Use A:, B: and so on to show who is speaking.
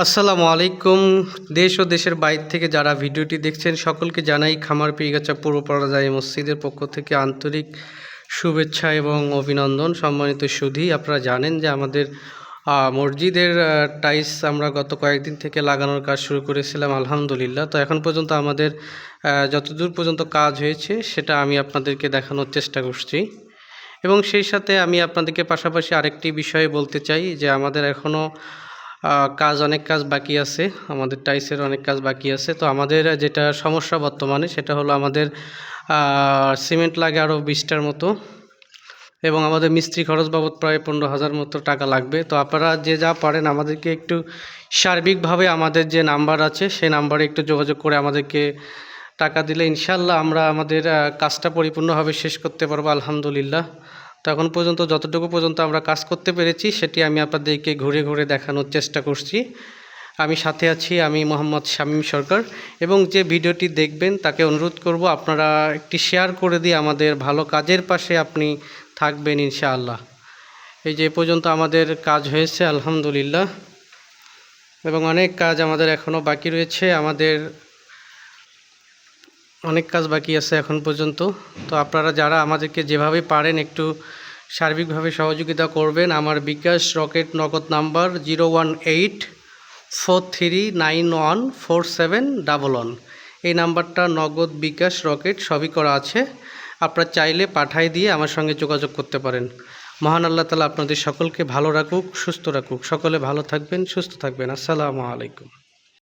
A: আসসালামু আলাইকুম। দেশ ও দেশের বাইরে থেকে যারা ভিডিওটি দেখছেন সকলকে জানাই খামার পীরগাছা পূর্বপাড়া জামে মসজিদের পক্ষ থেকে আন্তরিক শুভেচ্ছা এবং অভিনন্দন। সম্মানিত সুধী, আপনারা জানেন যে আমাদের মসজিদের টাইলস আমরা গত কয়েকদিন থেকে লাগানোর কাজ শুরু করেছিলাম আলহামদুলিল্লাহ। তো এখন পর্যন্ত আমাদের যতদূর পর্যন্ত কাজ হয়েছে সেটা আমি আপনাদেরকে দেখানোর চেষ্টা করছি, এবং সেই সাথে আমি আপনাদেরকে পাশাপাশি আরেকটি বিষয়ে বলতে চাই যে আমাদের এখনও অনেক কাজ বাকি আছে, আমাদের টাইলসের অনেক কাজ বাকি আছে। তো আমাদের যেটা সমস্যা বর্তমানে সেটা হলো আমাদের সিমেন্ট লাগে আরও 20টার মতো, এবং আমাদের মিস্ত্রি খরচ বাবদ প্রায় 15,000 মতো টাকা লাগবে। তো আপনারা যে যা পারেন আমাদেরকে একটু সার্বিকভাবে আমাদের যে নাম্বার আছে সেই নাম্বারে একটু যোগাযোগ করে আমাদেরকে টাকা দিলে ইনশাল্লাহ আমরা আমাদের কাজটা পরিপূর্ণভাবে শেষ করতে পারবো আলহামদুলিল্লাহ। তো এখন পর্যন্ত যতটুকু পর্যন্ত আমরা কাজ করতে পেরেছি সেটি আমি আপনাদেরকে ঘুরে ঘুরে দেখানোর চেষ্টা করছি। আমি সাথে আছি, আমি মোহাম্মদ শামীম সরকার, এবং যে ভিডিওটি দেখবেন তাকে অনুরোধ করব আপনারা একটি শেয়ার করে দিয়ে আমাদের ভালো কাজের পাশে আপনি থাকবেন ইনশাআল্লাহ। এই যে পর্যন্ত আমাদের কাজ হয়েছে আলহামদুলিল্লাহ, এবং অনেক কাজ আমাদের এখনও বাকি রয়েছে, আমাদের অনেক কাজ বাকি আছে এখন পর্যন্ত। তো আপনারা যারা আমাদেরকে যেভাবে পারেন একটু সার্বিকভাবে সহযোগিতা করবেন। আমার বিকাশ রকেট নগদ নাম্বার 01843914711। এই নাম্বারটা নগদ বিকাশ রকেট সবই করা আছে, আপনারা চাইলে পাঠাই দিয়ে আমার সঙ্গে যোগাযোগ করতে পারেন। মহান আল্লাহ তাআলা আপনাদের সকলকে ভালো রাখুক, সুস্থ রাখুক। সকলে ভালো থাকবেন, সুস্থ থাকবেন। আসসালামু আলাইকুম।